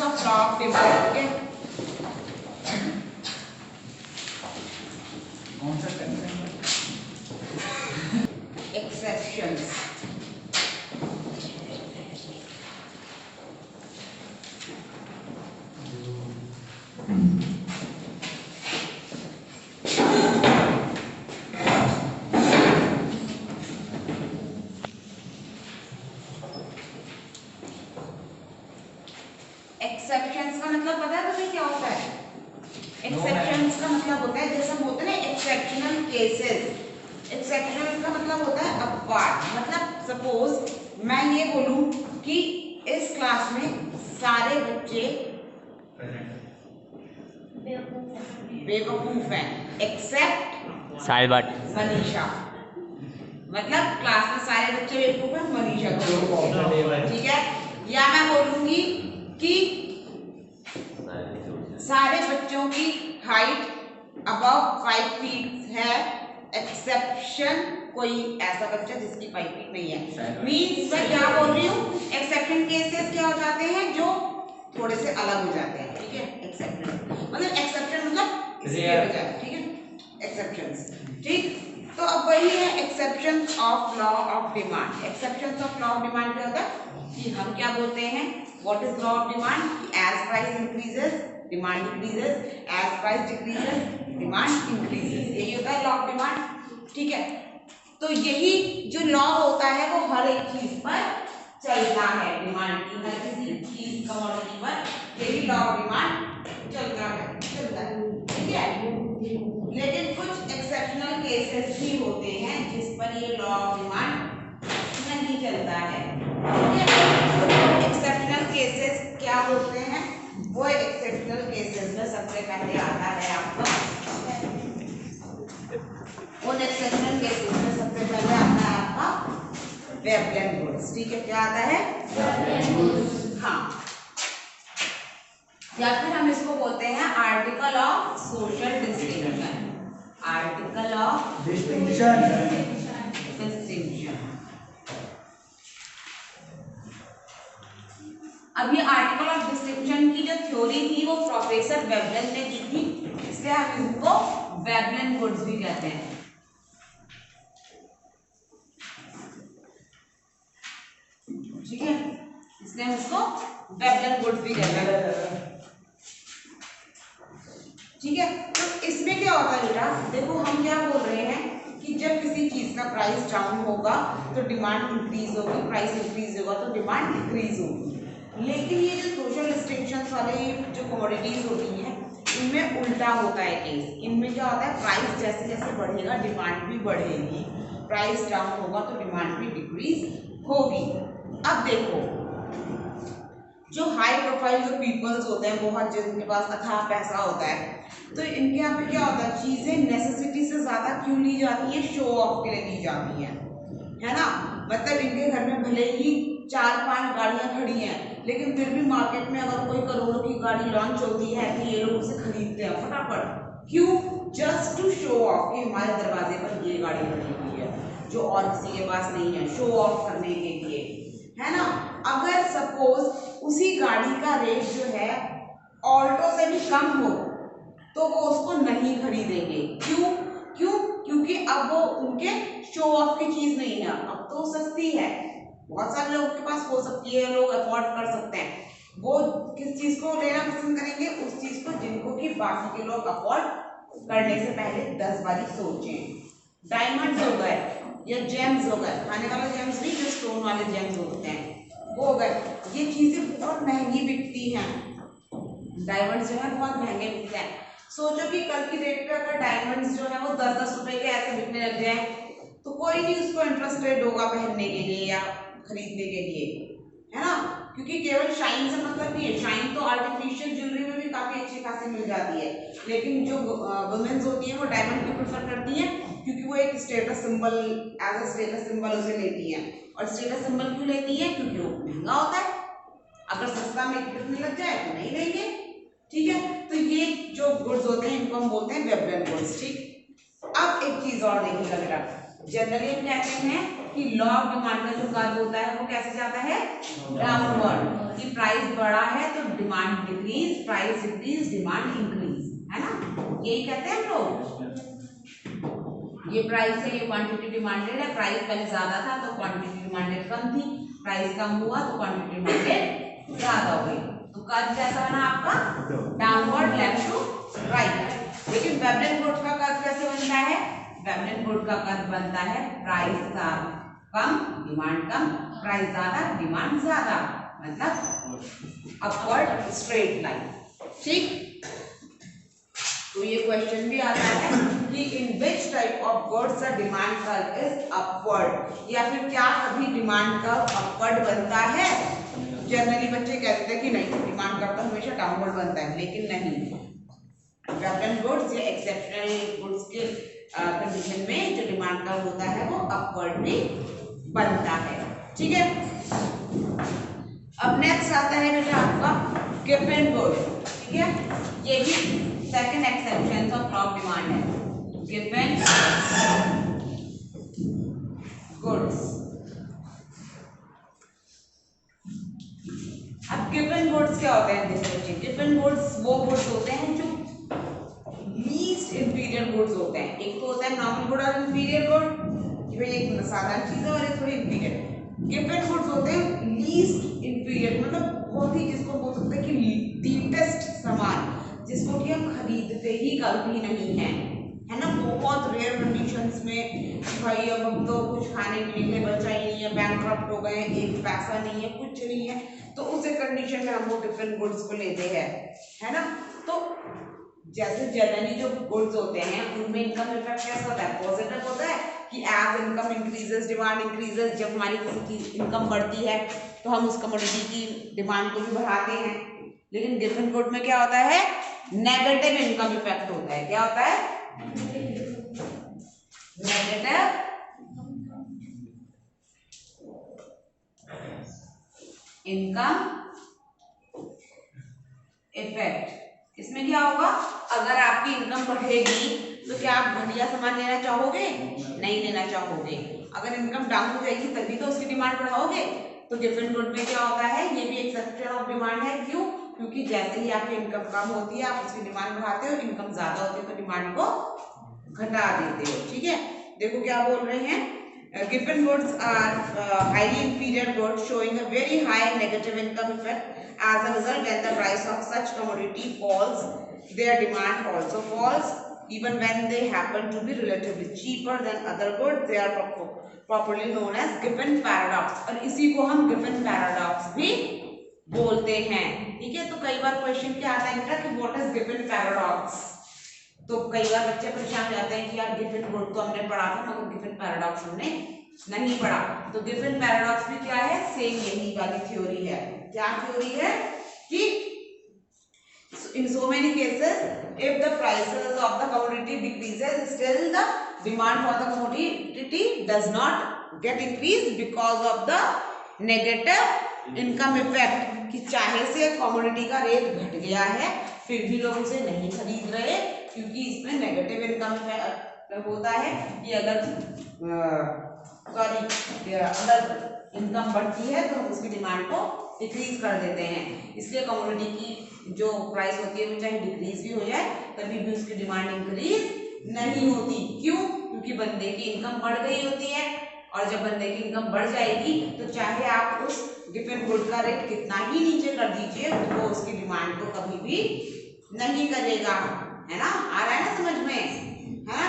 Of law of demand, ठीक है। कौन सा एक्सेप्शंस, एक्सेप्शंस का मतलब पता है तुम्हें क्या होता है? एक्सेप्शंस का मतलब होता है, जैसे हम होते हैं ना एक्सेप्शनल केसेस। एक्सेप्शनल का मतलब होता है अपवाद। मतलब सपोज मैं ये बोलूं कि इस क्लास में सारे बच्चे बेवकूफ हैं एक्सेप्ट सालबट मनीषा। मतलब क्लास में सारे बच्चे बेवकूफ हैं, मनीषा को, ठीक है। या मैं बोलूंगी कि सारे बच्चों की हाइट अबव 5 फीट है, एक्सेप्शन कोई ऐसा बच्चा जिसकी 5 फीट नहीं है। मीन्स मैं क्या बोल रही हूँ, एक्सेप्शन केसेस क्या हो जाते हैं जो थोड़े से अलग हो जाते हैं, ठीक है। एक्सेप्शन मतलब एक्सेप्शन मतलब इसके बजाय, ठीक है, एक्सेप्शंस, ठीक। तो अब वही है exceptions of law of demand. Exceptions of law of demand क्या होता है कि हम क्या बोलते हैं, what is law of demand, as price increases demand decreases, as price decreases demand increases, यही होता है लॉ ऑफ डिमांड, ठीक है। तो यही जो लॉ होता है वो हर एक चीज पर चलता है, डिमांड की हर किसी चीज कमोडिटी पर यही लॉ ऑफ डिमांड चलता है, ठीक है। लेकिन कुछ एक्सेप्शनल केसेस भी होते हैं जिस पर ये लॉ ऑफ डिमांड नहीं चलता है, ठीक है। एक्सेप्शनल केसेस क्या होते हैं, वो एक्सेप्शनल केसेस में सबसे पहले आता है आपका, उन एक्सेप्शनल केसेस में सबसे पहले आता है आपका वेबलेन गुड्स, ठीक है। क्या आता है, हाँ, या फिर हम इसको बोलते हैं article of social distinction, article of distinction. अब ये आर्टिकल ऑफ डिस्टिंक्शन की जो थ्योरी थी वो प्रोफेसर वेबलेन ने दी थी, इसलिए हम इसको वेबलेन गुड्स भी कहते हैं, ठीक है। इसलिए हम इसको वेबलेन गुड्स भी कहते हैं, ठीक है। तो इसमें क्या होता है बेटा, देखो हम क्या बोल रहे हैं कि जब किसी चीज का प्राइस डाउन होगा तो डिमांड इंक्रीज होगी, प्राइस इंक्रीज होगा तो डिमांड डिक्रीज होगी। लेकिन ये जो सोशल रिस्ट्रिक्शंस वाले जो कमोडिटीज होती हैं इनमें उल्टा होता है केस। इनमें क्या होता है, प्राइस जैसे जैसे बढ़ेगा डिमांड भी बढ़ेगी, प्राइस डाउन होगा तो डिमांड भी डिक्रीज होगी। अब देखो जो हाई प्रोफाइल जो पीपल्स होते हैं, बहुत जिनके पास अथाह पैसा होता है, तो इनके यहाँ पे क्या होता है, चीजें नेसेसिटी से ज्यादा क्यों ली जाती है, शो ऑफ के लिए ली जाती है ना। मतलब इनके घर में भले ही 4-5 गाड़ियां खड़ी हैं, लेकिन फिर भी मार्केट में अगर कोई करोड़ों की गाड़ी लॉन्च होती है तो ये लोग उसे खरीदते हैं फटाफट, क्यों, जस्ट टू शो ऑफ कि हमारे दरवाजे पर ये गाड़ी खड़ी हुई है जो और किसी के पास नहीं है, शो ऑफ करने के लिए, है ना। अगर सपोज उसी गाड़ी का रेट जो है ऑल्टो से भी कम हो तो वो उसको नहीं खरीदेंगे, क्योंकि अब वो उनके शो ऑफ की चीज नहीं है, अब तो सस्ती है, बहुत सारे लोगों के पास हो सकती है, लोग अफोर्ड कर सकते हैं, वो किस चीज को लेना पसंद करेंगे, उस चीज को जिनको कि बाकी के लोग अफोर्ड करने से पहले 10 बारी सोचें। डायमंड्स हो गए या जेम्स हो गए, खाने वाले जेम्स नहीं, जो स्टोन वाले जेम्स होते हैं वो हो गए, ये चीजें बहुत महंगी बिकती हैं, डायमंड्स जो है बहुत महंगे बिकते हैं। सोचो कि कल की डेट पे अगर डायमंड्स जो है वो 10-10 रुपए के ऐसे बिकने लग जाए तो कोई नहीं उसको इंटरेस्टेड होगा पहनने के लिए या खरीदने के लिए, है ना। क्योंकि केवल शाइन से मतलब नहीं है, शाइन तो आर्टिफिशियल ज्वेलरी में भी काफी अच्छी खासी मिल जाती है, लेकिन जो वुमेन्स होती हैं वो डायमंड को प्रेफर करती हैं क्योंकि वो एक status symbol, as a status symbol उसे लेती हैं। और स्टेटस सिंबल क्यों लेती हैं, क्योंकि वो महंगा होता है, अगर सस्ता में बिकने लग जाए तो नहीं लेंगे, ठीक है। तो ये जो गुड्स होते हैं इनको हम बोलते हैं वेबलेन गुड्स, ठीक। अब एक चीज और देखिएगा बेटा, जनरली हम कहते हैं कि लॉ ऑफ डिमांड का जो कर्व होता है वो कैसे जाता है, डाउनवर्ड। कि प्राइस बढ़ा है तो demand decrease, price decrease demand increase, है ना, यही कहते हैं हम लोग। ये प्राइस है, ये क्वांटिटी डिमांडेड है, प्राइस पहले ज्यादा था तो क्वांटिटी डिमांडेड कम थी, प्राइस कम हुआ तो क्वांटिटी डिमांडेड ज्यादा हो गई। तो कर्व कैसा बना आपका, डाउनवर्ड लेफ्ट टू राइट। लेकिन वेबलेन-गुड का कर्व कैसे बनता है, वेबलेन-गुड का कर्व बनता है प्राइस कम डिमांड कम, प्राइस ज्यादा डिमांड ज्यादा, मतलब अपवर्ड स्ट्रेट लाइन। ठीक, तो ये क्वेश्चन भी आता है कि in which type of goods the demand curve is upward, या फिर क्या कभी डिमांड कर्व अपवर्ड बनता है। जनरली बच्चे कहते हैं कि नहीं, डिमांड कर्व तो हमेशा डाउनवर्ड बनता है, लेकिन नहीं, वेबलेन गुड्स या एक्सेप्शनल गुड्स के कंडीशन में जो डिमांड कर्व होता है वो अपवर्ड भी बनता है। ठीक है, अब नेक्स्ट आता है बेटा आपका गिवन गुड। ठीक है, ये भी second exception of law of demand है, गिवन गुड्स। अब गिवन गुड्स क्या होते हैं, देखिए बच्चे, गिवन गुड्स वो गुड्स होते हैं जो लीस्ट इंफीरियर गुड्स होते हैं। एक तो होता है नॉर्मल गुड और इंफीरियर गुड, कि भाई एक साधारण चीज है और एक थोड़ी इंफीरियर। गिवन गुड्स होते हैं लीस्ट इंफीरियर, मतलब बहुत ही, जिसको बोल सकते हैं कि लीटेस्ट सामान, जिसको कि हम खरीदते ही कभी नहीं है ना। बहुत रेयर कंडीशंस में भाई अब हम तो कुछ खाने पीने के लिए बचा ही नहीं है, बैंकक्रप्ट हो गए, एक पैसा नहीं है, कुछ नहीं है, तो उस कंडीशन में हम वो डिफरेंट गुड्स को लेते हैं, है ना। तो जैसे जनरली जो गुड्स होते हैं उनमें इनकम इफेक्ट कैसा होता है, पॉजिटिव होता है कि as income increases demand increases. जब हमारी किसी की इनकम बढ़ती है तो हम उस कमोडिटी की डिमांड को भी बढ़ाते हैं। लेकिन गिवन गुड में क्या होता है, नेगेटिव इनकम इफेक्ट होता है। क्या होता है, नेगेटिव इनकम इफेक्ट। इसमें क्या होगा, अगर आपकी इनकम बढ़ेगी तो क्या आप घटिया सामान लेना चाहोगे, नहीं लेना चाहोगे। अगर इनकम डाउन हो जाएगी तभी तो उसकी डिमांड बढ़ाओगे। तो गिवन गुड में क्या होता है, ये भी एक्सेप्शन ऑफ डिमांड है। क्यों, क्योंकि जैसे ही आपकी इनकम कम होती है आप उसकी डिमांड बढ़ाते हो, इनकम ज्यादा होती है तो डिमांड को घटा देते हो। ठीक है, देखो क्या बोल रहे हैं, given goods are highly inferior goods showing a very high negative income effect. As a result, when the price of such commodity falls, their demand also falls. Even when they happen to be relatively cheaper than other goods, they are properly known as given paradox. और इसी को हम given paradox भी बोलते हैं। ठीक है, तो कई बार क्वेश्चन क्या आता है बेटा कि व्हाट इज गिवन पैराडॉक्स। तो कई बार बच्चे परेशान जाते हैं कि यार गिवन गुड तो हमने पढ़ा था मगर गिवन पैराडॉक्स हमने नहीं पढ़ा। तो गिवन पैराडॉक्स भी क्या है, सेम यही वाली थ्योरी है। क्या थ्योरी है कि in so many cases if the prices of the commodity decreases, still the demand for the commodity does not get increased because of the negative income effect। कि चाहे से कमोडिटी का रेट घट गया है फिर भी लोग उसे नहीं खरीद रहे, क्योंकि इसमें नेगेटिव इनकम होता है कि अगर अगर इनकम बढ़ती है तो हम उसकी डिमांड को डिक्रीज कर देते हैं। इसलिए कमोडिटी की जो प्राइस होती है वो चाहे डिक्रीज भी हो जाए तभी भी उसकी डिमांड इंक्रीज नहीं होती। क्यों, क्योंकि बंदे की इनकम बढ़ गई होती है, और जब बंदे की इनकम बढ़ जाएगी तो चाहे आप उस गिवन गुड का रेट कितना ही नीचे कर दीजिए वो उसकी डिमांड को कभी भी नहीं करेगा। है ना, आ रहा है ना समझ में, है ना,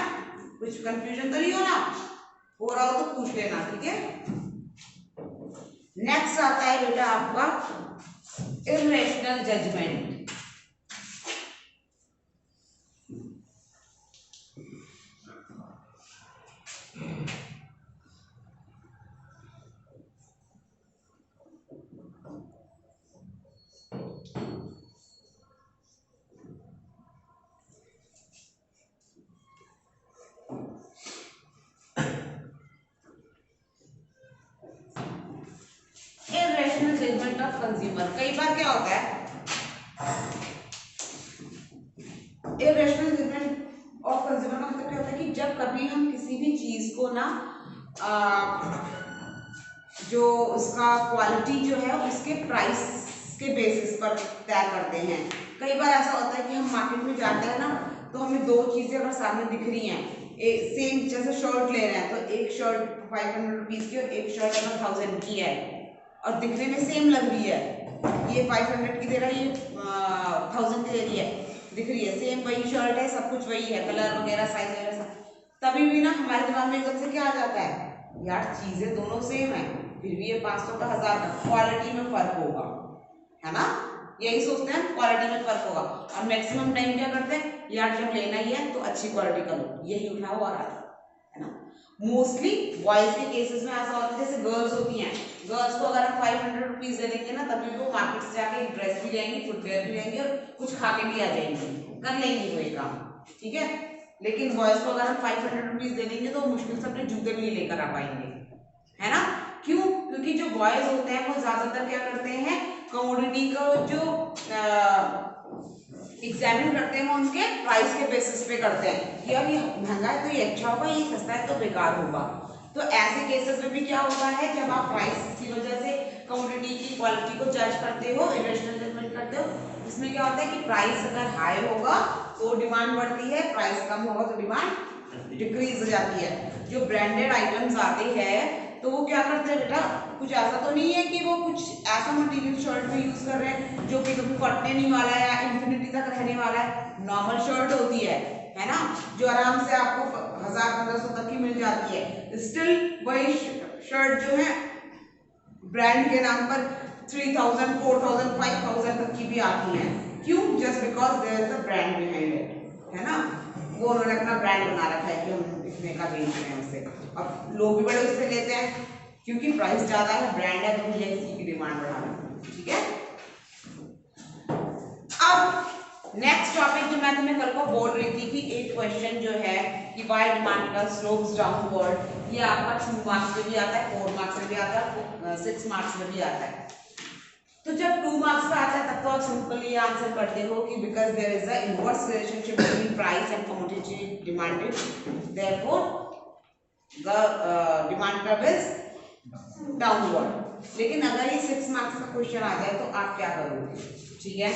कुछ कंफ्यूजन तो नहीं हो रहा हो तो पूछ लेना। ठीक है, नेक्स्ट आता है बेटा आपका irrational judgement. Irrational judgement of consumer. कई बार क्या होता है, इर्रेशनल जजमेंट ऑफ कंज्यूमर का मतलब क्या होता है कि जब कभी हम किसी भी चीज को ना जो उसका क्वालिटी जो है उसके प्राइस के बेसिस पर तय करते हैं। कई बार ऐसा होता है कि हम मार्केट में जाते हैं ना, तो हमें दो चीज़ें अगर सामने दिख रही हैं, एक सेम जैसे शर्ट ले रहे हैं, तो एक शर्ट 500 रुपीज़ की और एक शर्ट अगर 1000 की है और दिखने में सेम लग रही है, ये 500 की दे रहा है, ये 1000 की दे रही है, दिख रही है सेम वही शर्ट है, सब कुछ वही है, कलर वगैरह साइज वगैरह सब, तभी भी ना हमारे दिमाग में एकदम से क्या आ जाता है, यार चीज़ें दोनों सेम है, फिर भी ये 500 का 1000 का, क्वालिटी में फर्क होगा, है ना, यही सोचते हैं क्वालिटी में फर्क होगा। और मैक्सिमम टाइम क्या करते हैं, यार जब लेना ही है तो अच्छी क्वालिटी का लो, यही उठाओ और आ जाओ, है ना। मोस्टली बॉयज के केसेस में ऐसा होता है, जैसे गर्ल्स होती हैं, गर्ल्स को अगर हम 500 रुपीज दे देंगे ना, तभी वो मार्केट से जाके एक ड्रेस भी लेंगी, फुटवेयर भी लेंगी और कुछ खा के भी आ जाएंगी, कर लेंगी वो एक काम, ठीक है। लेकिन बॉयज को अगर हम 500 रुपीज दे देंगे तो मुश्किल से अपने जूते भी नहीं लेकर आ पाएंगे, है ना। क्यों? क्योंकि जो बॉयज होते हैं वो ज्यादातर क्या करते हैं, कमोडिटी को जो एग्जामिन करते हैं वो उनके प्राइस के बेसिस पे करते हैं, यार ये महंगा है तो ये अच्छा होगा, ये सस्ता है तो बेकार होगा। तो ऐसे केसेस में भी क्या होता है, जब आप प्राइस की वजह से कमोडिटी की क्वालिटी को जज करते हो, इरेशनल जजमेंट करते हो, इसमें क्या होता है कि प्राइस अगर हाई होगा तो डिमांड बढ़ती है, प्राइस कम होगा तो डिमांड डिक्रीज हो जाती है। जो ब्रांडेड आइटम्स आते हैं तो वो क्या करते हैं बेटा, कुछ ऐसा तो नहीं है कि वो कुछ ऐसा मटेरियल शर्ट में यूज कर रहे हैं जो कि कभी फटने नहीं वाला है या इंफिनिटी तक रहने वाला है। नॉर्मल शर्ट होती है ना, जो आराम से आपको 1000-1500 तक की मिल जाती है, स्टिल वही शर्ट जो है ब्रांड के नाम पर 3000, 4000, 5000 तक की भी आती है। क्यों? Just because there is a brand behind it, है ना, वो उन्होंने अपना ब्रांड बना रखा है कि हम इतने का बेच रहे हैं उससे। अब लोग भी बड़े उससे लेते हैं क्योंकि प्राइस ज्यादा है, ब्रांड है, तो भैया इसी की डिमांड बढ़ा रहे हैं, ठीक है। अब नेक्स्ट टॉपिक जो मैं तुम्हें कल को बोल रही थी कि एक क्वेश्चन जो है कि व्हाई डिमांड का स्लोप्स डाउनवर्ड, ये आपका 2 मार्क्स में भी आता है, 4 मार्क्स में भी आता है, 6 मार्क्स में भी आता है। तो जब 2 मार्क्स पे आता है तब तो आप सिंपली आंसर करते हो कि because there is a inverse relationship between price and commodity demanded, therefore the demand curve is downward. लेकिन अगर ये 6 मार्क्स का क्वेश्चन आ जाए तो आप क्या करोगे, ठीक है।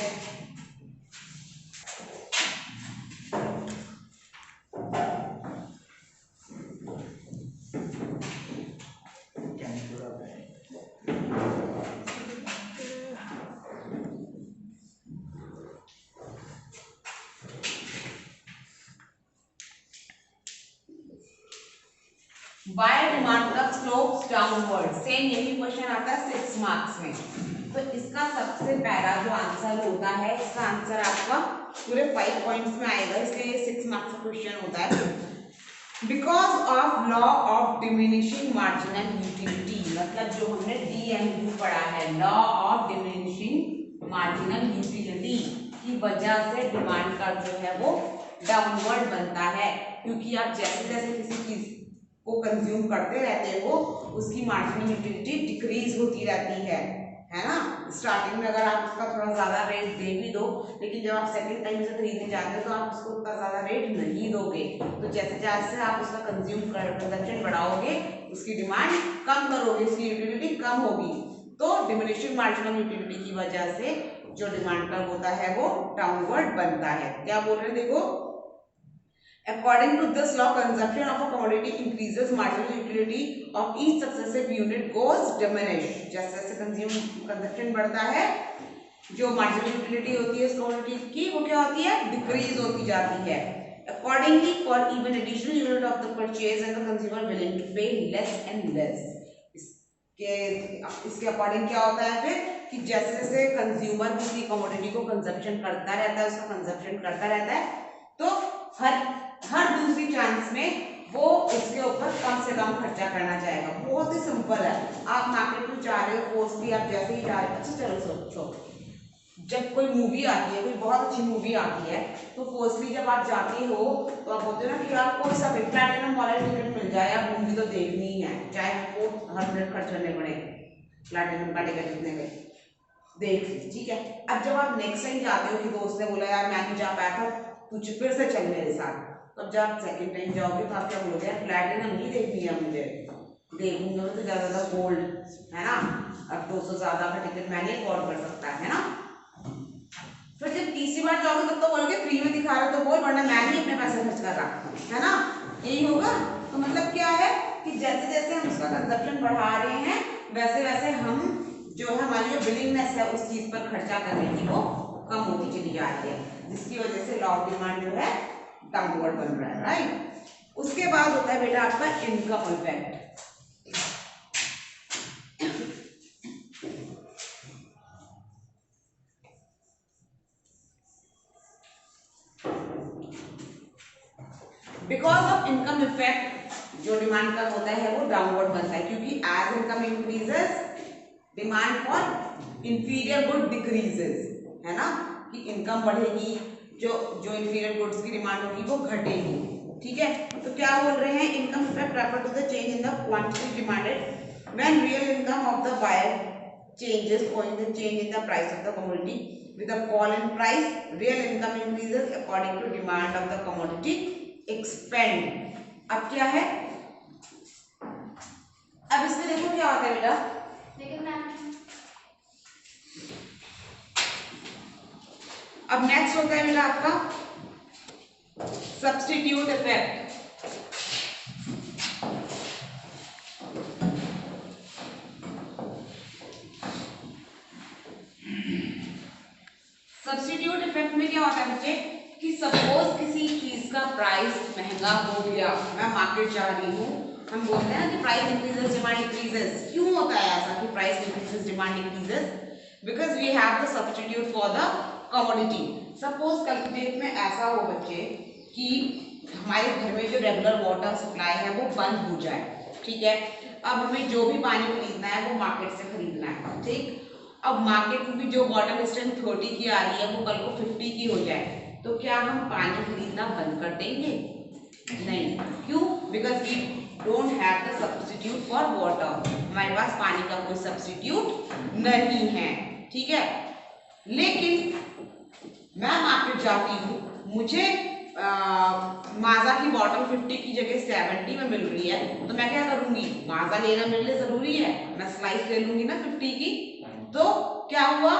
वाई डिमांड का स्लोप्स डाउनवर्ड, सेम यही क्वेश्चन आता है 6 मार्क्स में। तो इसका सबसे पहला जो आंसर होता है, इसका आंसर आपका पूरे 5 पॉइंट्स में आएगा, इसलिए ये 6 मार्क्स का क्वेश्चन होता है। Because of law of diminishing marginal utility, मतलब जो हमने DMU पढ़ा है, law of diminishing marginal utility की वजह से डिमांड का जो है वो डाउनवर्ड बनता है, क्योंकि आप जैसे जैसे किसी चीज को कंज्यूम करते रहते हो उसकी मार्जिनल यूटिलिटी डिक्रीज होती रहती है ना। स्टार्टिंग में अगर आप उसका थोड़ा ज्यादा रेट दे भी दो, लेकिन जब आप सेकंड टाइम से खरीदने जाते हो तो आप उसको उतना ज्यादा रेट नहीं दोगे। तो जैसे जैसे आप उसका कंजप्शन बढ़ाओगे, उसकी डिमांड कम करोगे, उसकी यूटिलिटी कम होगी। तो डिमिनिशिंग मार्जिनल यूटिलिटी की वजह से जो डिमांड कर्व होता है वो डाउनवर्ड बनता है। क्या बोल रहे हैं, देखो, according to this law, consumption of a commodity increases, marginal utility of each successive unit goes diminished. जैसे जैसे कंजप्शन बढ़ता है, जो मार्जिनल यूटिलिटी होती है इस कमोडिटी की वो क्या होती है, डिक्रीज होती जाती है। Accordingly, for even additional unit of the purchase and the consumer willing to pay less and less. इसके अकॉर्डिंग क्या होता है फिर कि जैसे जैसे कंज्यूमर किसी कमोडिटी को कंजप्शन करता रहता है, उसका कंजप्शन करता रहता है, तो हर दूसरी चांस में वो उसके ऊपर कम से कम खर्चा करना चाहेगा। बहुत ही सिंपल है, आप मार्केट में जा रहे हो, पोस्टली आप जैसे ही जा रहे हो, अच्छा चलो सोचो, जब कोई मूवी आती है, कोई बहुत अच्छी मूवी आती है, तो फर्स्टली जब आप जाते हो तो आप बोलते हो ना कि यार कोई सा भी प्लैटिनम वाला टिकट मिल जाए, आप मूवी तो देखनी ही है, चाहे आपको हर मिनट खर्च करने पड़े, प्लैटिनम का टिकट जितने में देख ली, ठीक है। अब जब आप नेक्स्ट टाइम जाते हो कि दोस्त ने बोला यार मैं नहीं जा पाया था, कुछ फिर से चल मेरे साथ, तब जब आप सेकंड टाइम जाओगे तो आप क्या बोलोगे, यार प्लैटिनम नहीं देखनी है मुझे, देखूंगे तो ज्यादा गोल्ड है ना, अब 200 ज्यादा का टिकट मैं नहीं अफोर्ड कर सकता है ना। फिर जब तीसरी बार जाओगे तब तो बोलोगे फ्री में दिखा रहे तो बोल, वरना मैं नहीं अपने पैसे खर्च कर रहा, है ना, यही होगा। तो मतलब क्या है कि जैसे जैसे हम उसका कंजप्शन बढ़ा रहे हैं वैसे वैसे हम जो है हमारी जो बिलिंगनेस है उस चीज पर खर्चा करने की वो कम होती चली जा रही है, जिसकी वजह से लॉ ऑफ डिमांड जो है डाउनवर्ड बन रहा है, राइट। उसके बाद होता है बेटा आपका income effect. Because of income effect जो डिमांड कम होता है वो डाउनवर्ड बनता है, क्योंकि as income increases demand for inferior good decreases, है ना, कि इनकम बढ़ेगी, जो जो इंफीरियर गुड्स की डिमांड होगी वो घटेगी, ठीक है। तो क्या बोल रहे हैं, income effect refer to the change in the quantity demanded when real income of the buyer changes owing the change in the price of the commodity. With a fall in price, real income increases according to demand of the commodity expand. अब क्या है, अब इसमें देखो क्या होता है बेटा, लेकिन मैम अब नेक्स्ट होता है बेटा आपका सब्स्टिट्यूट इफेक्ट। सब्स्टिट्यूट इफेक्ट में क्या होता है बच्चे कि सपोज किसी चीज का प्राइस महंगा हो गया, मैं मार्केट जा रही हूँ, हम बोलते हैं ना कि प्राइस इंक्रीजेस डिमांड इंक्रीजेस। क्यों होता है ऐसा कि price increases demand increases? Because we have the substitute for the commodity. Suppose कल की डेट में ऐसा हो बच्चे कि हमारे घर में जो रेगुलर वाटर सप्लाई है वो बंद हो जाए, ठीक है। अब हमें जो भी पानी खरीदना है वो मार्केट से खरीदना है, ठीक। अब मार्केट में भी जो बॉटल स्ट्रेंथ 30 की आ रही है वो कल को 50 की हो जाए, तो क्या हम पानी खरीदना बंद कर देंगे? नहीं। क्यों? Because we don't have the substitute for water, हमारे पास पानी का कोई सब्स्टिट्यूट नहीं है, ठीक है। लेकिन मैं मार्केट जाती हूँ, मुझे माजा की बॉटल 50 की जगह 70 में मिल रही है, तो मैं क्या करूंगी, माजा लेना मेरे लिए जरूरी है, मैं स्लाइस ले लूंगी ना 50 की। तो क्या हुआ,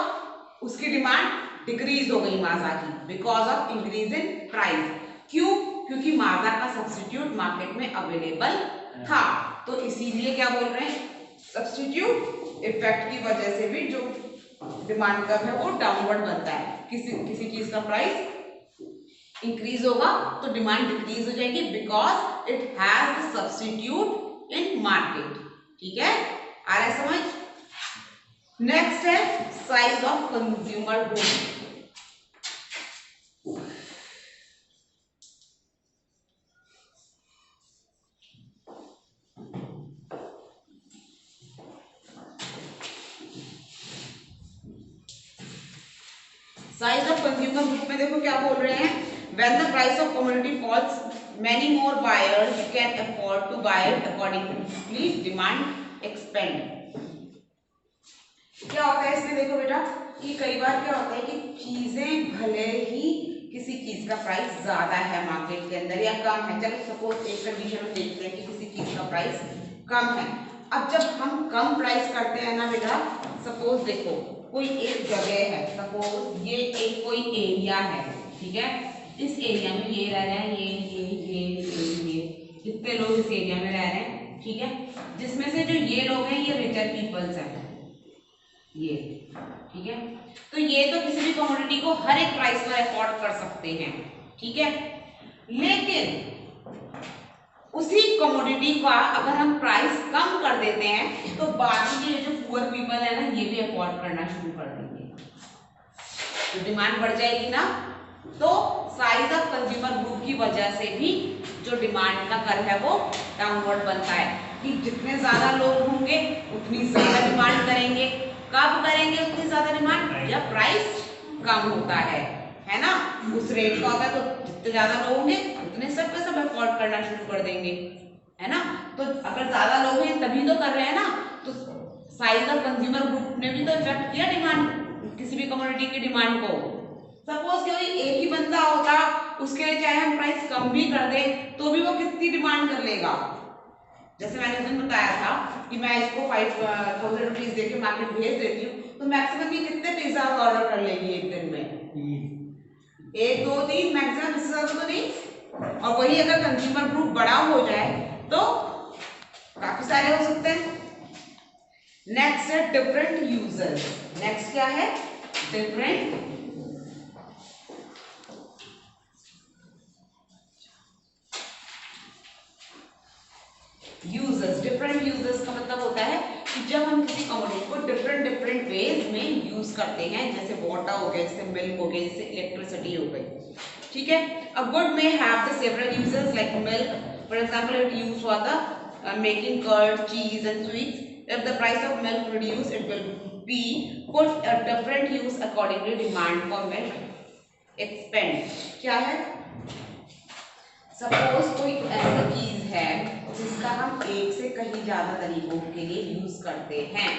उसकी डिमांड डिक्रीज हो गई माजा की, because of increase in price. क्यों? क्योंकि माजा का सब्स्टिट्यूट मार्केट में अवेलेबल था। तो इसीलिए क्या बोल रहे हैं, सब्स्टिट्यूट इफेक्ट की वजह से भी जो डिमांड कर्व है वो डाउनवर्ड बनता है। किसी चीज का प्राइस इंक्रीज होगा तो डिमांड डिक्रीज हो जाएगी, because it has the substitute in market, ठीक है। आ रहा है समझ? नेक्स्ट है size of consumer goods. Size of consumer goods में देखो क्या बोल रहे हैं, when the price of commodity falls many more buyers can afford to buy it accordingly demand expand। क्या होता है इसमें देखो बेटा कि कई बार क्या होता है कि चीजें भले ही किसी चीज का प्राइस ज्यादा है मार्केट के अंदर या कम है, चलो सपोज एक कंडीशन में देखते हैं कि किसी चीज का प्राइस कम है। अब जब हम कम प्राइस करते हैं ना बेटा, सपोज देखो कोई एक जगह है, सपोज ये एक कोई एरिया है, ठीक है। इस एरिया में ये रह रहे हैं, ये कितने लोग इस एरिया में रह रहे हैं, ठीक है। जिसमें से जो ये लोग हैं ये रिचर पीपल्स हैं, ये, ठीक है। तो ये तो किसी भी कमोडिटी को हर एक प्राइस पर अफोर्ड कर सकते हैं, ठीक है। लेकिन उसी कमोडिटी का अगर हम प्राइस कम कर देते हैं तो बाकी के जो पुअर पीपल है ना ये भी अफोर्ड करना शुरू कर देंगे, तो डिमांड बढ़ जाएगी ना। तो साइज ऑफ कंज्यूमर ग्रुप की वजह से भी जो डिमांड का कर्व है वो डाउनवर्ड बनता है कि जितने ज्यादा लोग होंगे उतनी ज्यादा डिमांड करेंगे। कब करेंगे उतनी ज्यादा डिमांड? जब प्राइस कम होता है ना। उस रेट का होता है तो जितने ज्यादा लोग होंगे उतने सब का सब अफोर्ड करना शुरू कर देंगे, है ना। तो अगर ज्यादा लोग हैं तभी तो कर रहे हैं ना, तो साइज ऑफ कंज्यूमर ग्रुप ने भी तो इफेक्ट किया डिमांड, किसी भी कमोडिटी की डिमांड को। सपोज कोई एक ही बंदा होता, उसके लिए चाहे हम प्राइस कम भी कर दें तो भी वो कितनी डिमांड कर लेगा, जैसे मैंने उस दिन बताया था कि मैं इसको 5,000 रुपीज दे के मार्केट भेज देती हूँ, तो मैक्सिमम ये कितने पिज्जा ऑर्डर कर लेगी एक दिन में? 1 2 3, मैक्सिमम इससे ज्यादा तो नहीं। और वही अगर कंज्यूमर ग्रुप बड़ा हो जाए तो काफी सारे हो सकते हैं। नेक्स्ट है डिफरेंट यूजर्स। नेक्स्ट क्या है? Different users. डिफरेंट यूजर्स का मतलब होता है कि जब हम किसी कमोडिटी को डिफरेंट डिफरेंट वेज में यूज करते हैं, जैसे वाटर हो गया, जैसे मिल्क हो गया, जैसे इलेक्ट्रिसिटी हो गई, ठीक है। A good may have the several users like milk, for example it used for the making curd, cheese and sweets. If the price of milk reduce, it will be put a different use accordingly demand for milk expand। क्या है? Suppose कोई ऐसी चीज है जिसका हम एक से कहीं ज्यादा तरीकों के लिए यूज करते हैं।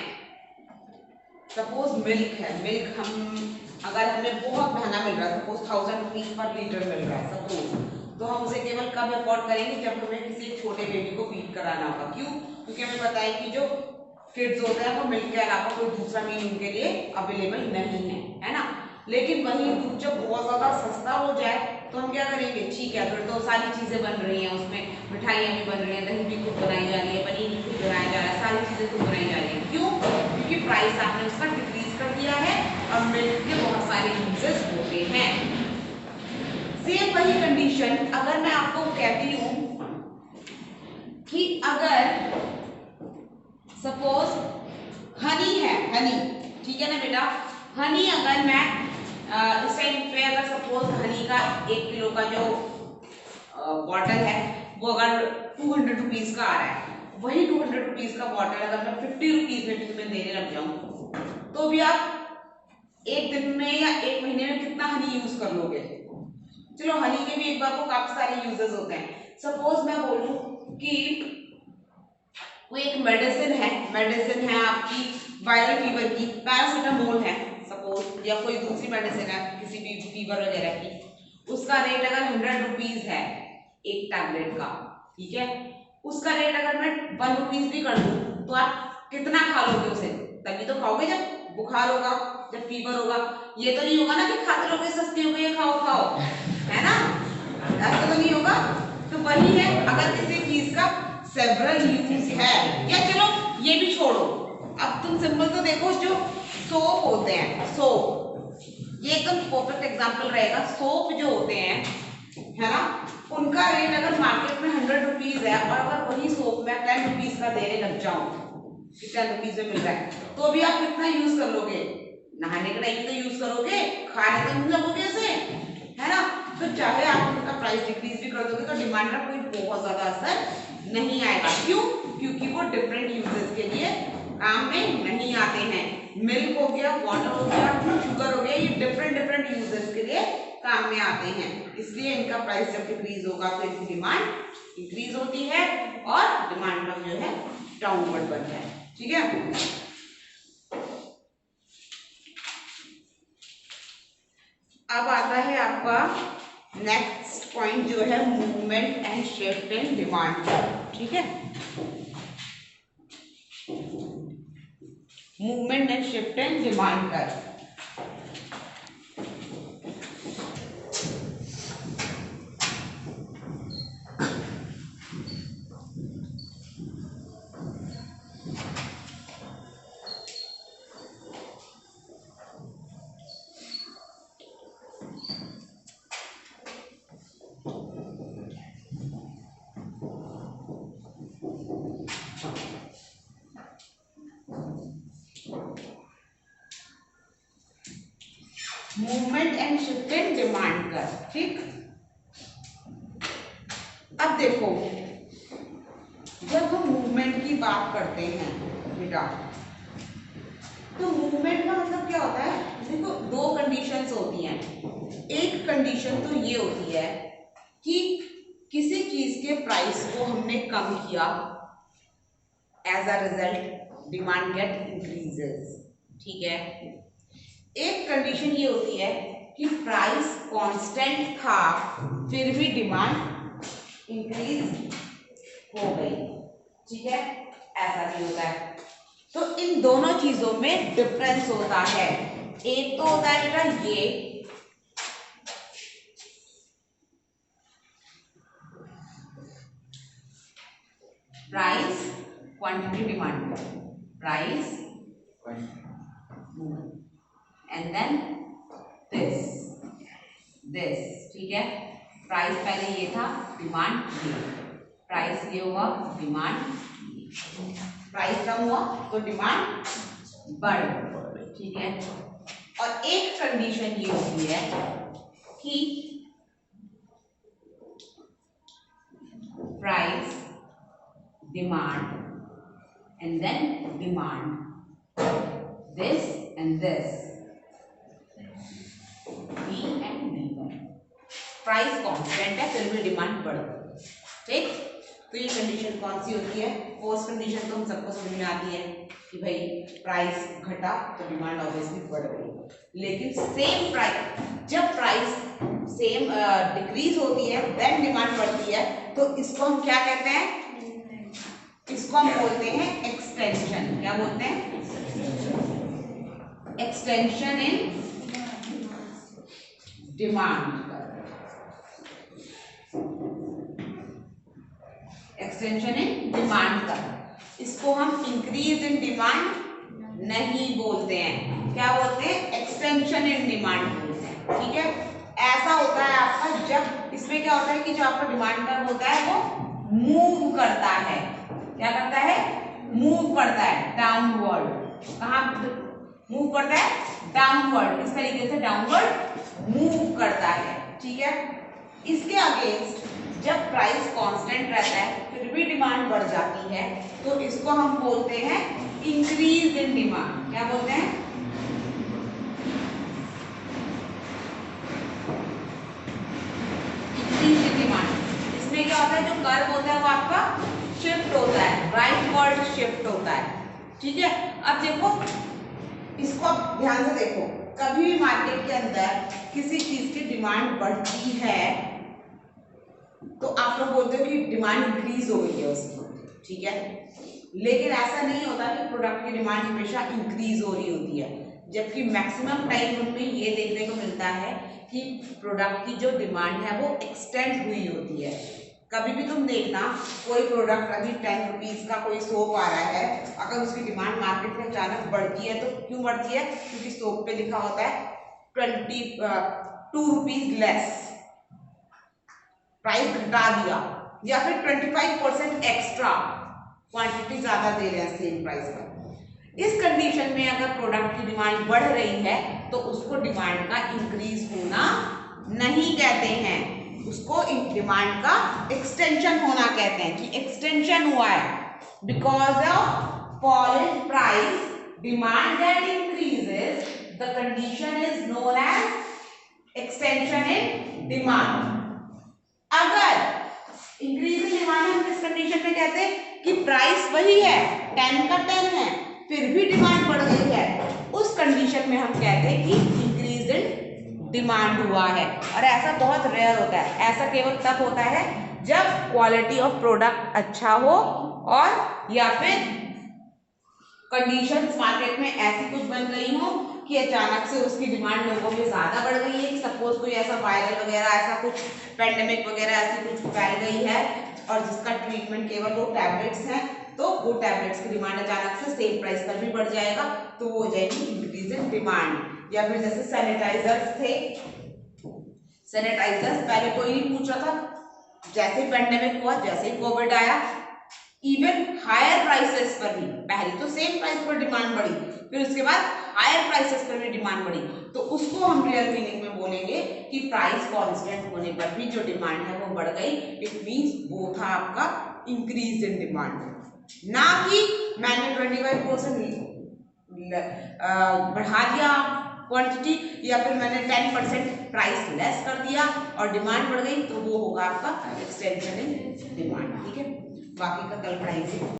सपोज मिल्क है, मिल्क हम अगर हमें बहुत महंगा मिल रहा है, सपोज 1000 रुपीज पर लीटर मिल रहा है सपोज, तो हम उसे केवल कब अफोर्ड करेंगे? जब हमें किसी छोटे बेबी को फीड कराना होगा। क्यों? क्योंकि हमें पता है कि जो किड्स होते हैं वो मिल्क के अलावा कोई दूसरा मील उनके लिए अवेलेबल नहीं है ना। लेकिन वही दूध जब बहुत ज्यादा सस्ता हो जाए तो हम क्या करेंगे? ठीक है, फिर तो सारी चीजें बन रही हैं, उसमें मिठाइयाँ भी बन रही हैं, दही भी खुद बनाई जा रही है, पनीर भी खुद बनाया जा रहा है, सारी चीजें खुद बनाई जा रही है। क्यों? क्योंकि प्राइस आपने उसका डिक्रीज कर दिया है और मिल्क के बहुत सारे यूजेस होते हैं। सेम वही कंडीशन अगर मैं आपको कहती हूं कि अगर सपोज हनी है, हनी, ठीक है ना बेटा, हनी अगर मैं इस टाइम पे अगर सपोज हनी का 1 किलो का जो बॉटल है वो अगर 200 रुपीज का आ रहा है, वही 200 रुपीज का बॉटल अगर मैं 50 रुपीज में भी तुम्हें देने लग जाऊं, तो भी आप एक दिन में या एक महीने में कितना हनी यूज कर लोगे? चलो हनी के भी एक बार को काफी सारे यूजेस होते हैं। सपोज मैं बोलूं कि कोई एक मेडिसिन है आपकी वायरल फीवर की, पैरासीटामोल है सपोज, या कोई दूसरी मेडिसिन है किसी भी फीवर वगैरह की, उसका रेट अगर 100 रुपीज है एक टैबलेट का, ठीक है, उसका रेट अगर मैं 1 रुपीज भी कर दूं तो आप कितना खा लोगे उसे? तभी तो खाओगे जब बुखार होगा, जब फीवर होगा। ये तो नहीं होगा ना कि खाते रहोगे सस्ती हो गई खाओ खाओ, है ना, ऐसा तो नहीं होगा। तो वही है, अगर किसी चीज का सेवरल यूज है, या चलो ये भी छोड़ो, अब तुम सिंपल तो देखो, जो सोप होते हैं, सोप, ये एकदम परफेक्ट एग्जांपल रहेगा। सोप जो होते हैं, है ना, उनका रेट अगर मार्केट में 100 रुपीज है और अगर वही सोप मैं 10 रुपीज का देने लग जाऊं, 10 रुपीज में मिल रहा है, तो भी आप कितना यूज कर लोगे? नहाने के टाइम तो यूज करोगे, खाने तो नहीं लगोगे उसे, है ना। तो चाहे आप उसका प्राइस डिक्रीज भी कर दोगे तो डिमांड पर कोई बहुत ज्यादा असर नहीं आएगा। क्यों? क्योंकि वो डिफरेंट यूजेस के लिए काम में नहीं आते हैं। मिल्क हो गया, वाटर हो गया, शुगर हो गया, ये डिफरेंट डिफरेंट यूजेस के लिए काम में आते हैं, इसलिए इनका प्राइस जब डिक्रीज होगा तो इनकी डिमांड इंक्रीज होती है और डिमांड का जो है डाउनवर्ड बनता है, ठीक है। अब आता है आपका नेक्स्ट पॉइंट जो है movement and shift in demand, ठीक है। Movement and shift in demand का movement and shift in demand का, ठीक। अब देखो, जब हम मूवमेंट की बात करते हैं बेटा, तो मूवमेंट का मतलब क्या होता है? देखो, 2 कंडीशंस होती हैं। एक कंडीशन तो ये होती है कि किसी चीज के प्राइस को हमने कम किया, as a result demand get increases, ठीक है। एक कंडीशन ये होती है कि प्राइस कांस्टेंट था फिर भी डिमांड इंक्रीज हो गई। ठीक है, ऐसा नहीं होता है। तो इन दोनों चीजों में डिफरेंस होता है। एक तो होता है बेटा ये price quantity demand, price and then this, ठीक है। प्राइस पहले ये था, डिमांड ये, प्राइस ये हुआ, डिमांड, प्राइस कम हुआ तो डिमांड बढ़, ठीक है। और एक कंडीशन ये होती है कि price, demand and then demand, this and this, B and D1, price constant है फिर भी डिमांड बढ़ गई, ठीक। तो ये कंडीशन कौन सी होती है? फर्स्ट कंडीशन तो हम सबको समझ में आती है कि भाई प्राइस घटा तो डिमांड ऑब्वियसली बढ़ गई। लेकिन सेम प्राइस, जब प्राइस सेम डिक्रीज होती है देन डिमांड बढ़ती है, तो इसको हम क्या कहते हैं? इसको हम बोलते हैं एक्सटेंशन। क्या बोलते हैं? Extension in demand, extension in demand का। इसको हम इंक्रीज इन डिमांड नहीं बोलते हैं, क्या बोलते हैं? एक्सटेंशन इन डिमांड बोलते हैं, ठीक है। ऐसा होता है आपका, जब इसमें क्या होता है कि जो आपका डिमांड कर्व होता है वो मूव करता है। क्या करता है? मूव करता है डाउनवर्ड। कहाँ मूव करता है? डाउनवर्ड। इस तरीके से डाउनवर्ड मूव करता है, ठीक है। इसके अगेंस्ट जब प्राइस कांस्टेंट रहता है फिर भी डिमांड बढ़ जाती है, तो इसको हम बोलते हैं इंक्रीज इन डिमांड। क्या बोलते हैं? Increase in demand. इसमें क्या होता है, जो कर्व होता है वो आपका शिफ्ट होता है, राइटवर्ड शिफ्ट होता है, ठीक है। अब देखो, इसको आप ध्यान से देखो, कभी भी मार्केट के अंदर किसी चीज की डिमांड बढ़ती है तो आप लोग बोलते हो कि डिमांड इंक्रीज हो गई है उसकी, ठीक है। लेकिन ऐसा नहीं होता कि प्रोडक्ट की डिमांड हमेशा इंक्रीज हो रही होती है, जबकि मैक्सिमम टाइम उनमें ये देखने को मिलता है कि प्रोडक्ट की जो डिमांड है वो एक्सटेंड हुई होती है। कभी भी तुम देखना, कोई प्रोडक्ट अभी 10 रुपीज का कोई सोप आ रहा है, अगर उसकी डिमांड मार्केट में अचानक बढ़ती है तो क्यों बढ़ती है? क्योंकि सोप पे लिखा होता है 2 रुपीज लेस, प्राइस घटा दिया, या फिर 25% एक्स्ट्रा, क्वांटिटी ज्यादा दे रहे हैं सेम प्राइस पर। इस कंडीशन में अगर प्रोडक्ट की डिमांड बढ़ रही है तो उसको डिमांड का इंक्रीज होना नहीं कहते हैं, उसको डिमांड का एक्सटेंशन होना कहते हैं कि एक्सटेंशन हुआ है। Because of fall in price demand that increases, the condition is known as extension in demand. अगर इंक्रीज इन डिमांड हम किस कंडीशन में कहते हैं कि प्राइस वही है, 10 का 10 है, फिर भी डिमांड बढ़ गई है, उस कंडीशन में हम कहते हैं कि इंक्रीज इन डिमांड हुआ है। और ऐसा बहुत रेयर होता है, ऐसा केवल तब होता है जब क्वालिटी ऑफ प्रोडक्ट अच्छा हो और या फिर कंडीशंस मार्केट में ऐसी कुछ बन गई हो कि अचानक से उसकी डिमांड लोगों में ज्यादा बढ़ गई है। सपोज कोई ऐसा वायरल वगैरह, ऐसा कुछ पेंडेमिक वगैरह ऐसी कुछ फैल गई है और जिसका ट्रीटमेंट केवल वो टैबलेट्स हैं, तो वो टैबलेट्स की डिमांड अचानक से सेम प्राइस पर भी बढ़ जाएगा, तो वो हो जाएगी इंक्रीज इन डिमांड। या फिर जैसे सैनिटाइजर्स थे, सैनिटाइजर्स पहले कोई नहीं पूछ रहा था, जैसे पेंडेमिक हुआ, जैसे कोविड आया, इवन हायर प्राइसेस पर भी, पहले तो सेम प्राइस पर डिमांड बढ़ी, फिर उसके बाद हायर प्राइसेस पर भी डिमांड बढ़ी, तो उसको हम रियल मीनिंग में बोलेंगे कि प्राइस कांस्टेंट होने पर भी जो डिमांड है वो बढ़ गई। इट मींस वो था आपका इंक्रीज इन डिमांड, ना कि मैंने 25% बढ़ा दिया क्वांटिटी या फिर मैंने 10% प्राइस लेस कर दिया और डिमांड बढ़ गई, तो वो होगा आपका एक्सटेंशन इन डिमांड, ठीक है। बाकी का कल पढ़ाएंगे।